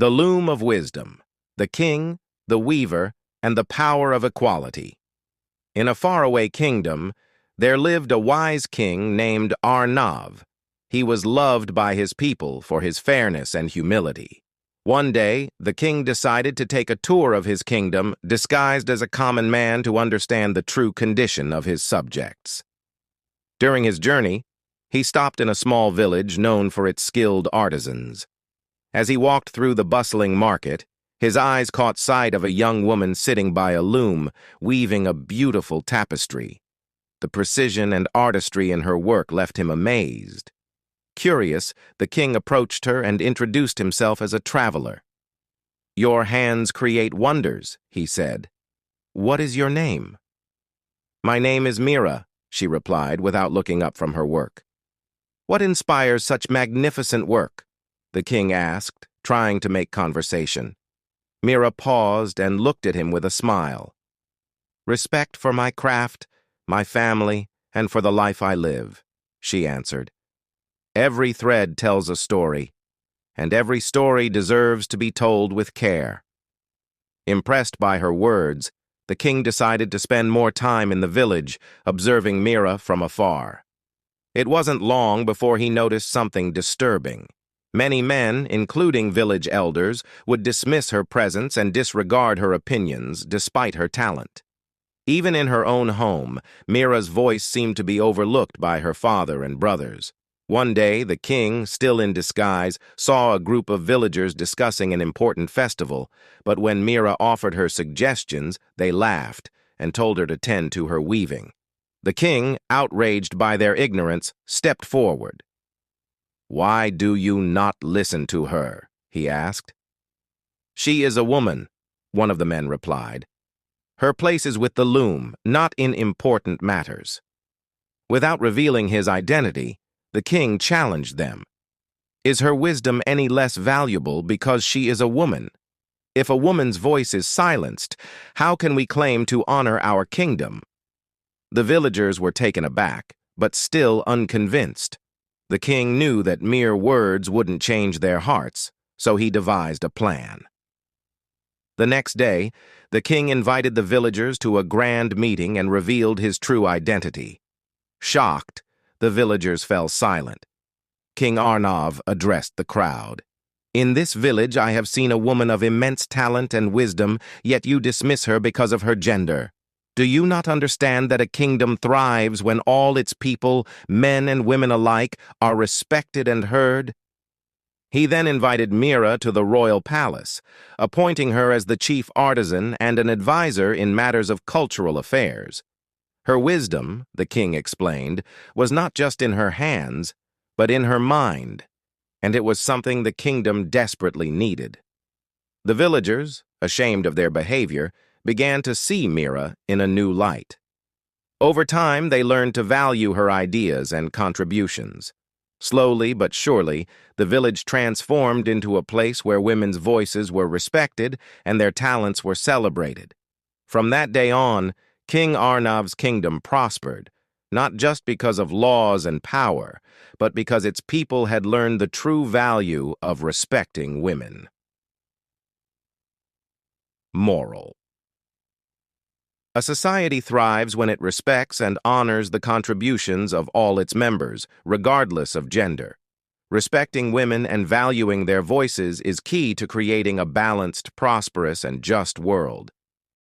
The Loom of Wisdom, the King, the Weaver, and the Power of Equality. In a faraway kingdom, there lived a wise king named Arnav. He was loved by his people for his fairness and humility. One day, the king decided to take a tour of his kingdom, disguised as a common man to understand the true condition of his subjects. During his journey, he stopped in a small village known for its skilled artisans. As he walked through the bustling market, his eyes caught sight of a young woman sitting by a loom, weaving a beautiful tapestry. The precision and artistry in her work left him amazed. Curious, the king approached her and introduced himself as a traveler. "Your hands create wonders," he said. "What is your name?" "My name is Mira," she replied without looking up from her work. "What inspires such magnificent work?" the king asked, trying to make conversation. Mira paused and looked at him with a smile. "Respect for my craft, my family, and for the life I live," she answered. "Every thread tells a story, and every story deserves to be told with care." Impressed by her words, the king decided to spend more time in the village, observing Mira from afar. It wasn't long before he noticed something disturbing. Many men, including village elders, would dismiss her presence and disregard her opinions despite her talent. Even in her own home, Mira's voice seemed to be overlooked by her father and brothers. One day, the king, still in disguise, saw a group of villagers discussing an important festival, but when Mira offered her suggestions, they laughed and told her to tend to her weaving. The king, outraged by their ignorance, stepped forward. "Why do you not listen to her?" he asked. "She is a woman," one of the men replied. "Her place is with the loom, not in important matters." Without revealing his identity, the king challenged them. "Is her wisdom any less valuable because she is a woman? If a woman's voice is silenced, how can we claim to honor our kingdom?" The villagers were taken aback, but still unconvinced. The king knew that mere words wouldn't change their hearts, so he devised a plan. The next day, the king invited the villagers to a grand meeting and revealed his true identity. Shocked, the villagers fell silent. King Arnav addressed the crowd. "In this village I have seen a woman of immense talent and wisdom, yet you dismiss her because of her gender. Do you not understand that a kingdom thrives when all its people, men and women alike, are respected and heard?" He then invited Mira to the royal palace, appointing her as the chief artisan and an advisor in matters of cultural affairs. Her wisdom, the king explained, was not just in her hands, but in her mind, and it was something the kingdom desperately needed. The villagers, ashamed of their behavior, began to see Mira in a new light. Over time, they learned to value her ideas and contributions. Slowly but surely, the village transformed into a place where women's voices were respected and their talents were celebrated. From that day on, King Arnav's kingdom prospered, not just because of laws and power, but because its people had learned the true value of respecting women. Moral: a society thrives when it respects and honors the contributions of all its members, regardless of gender. Respecting women and valuing their voices is key to creating a balanced, prosperous, and just world.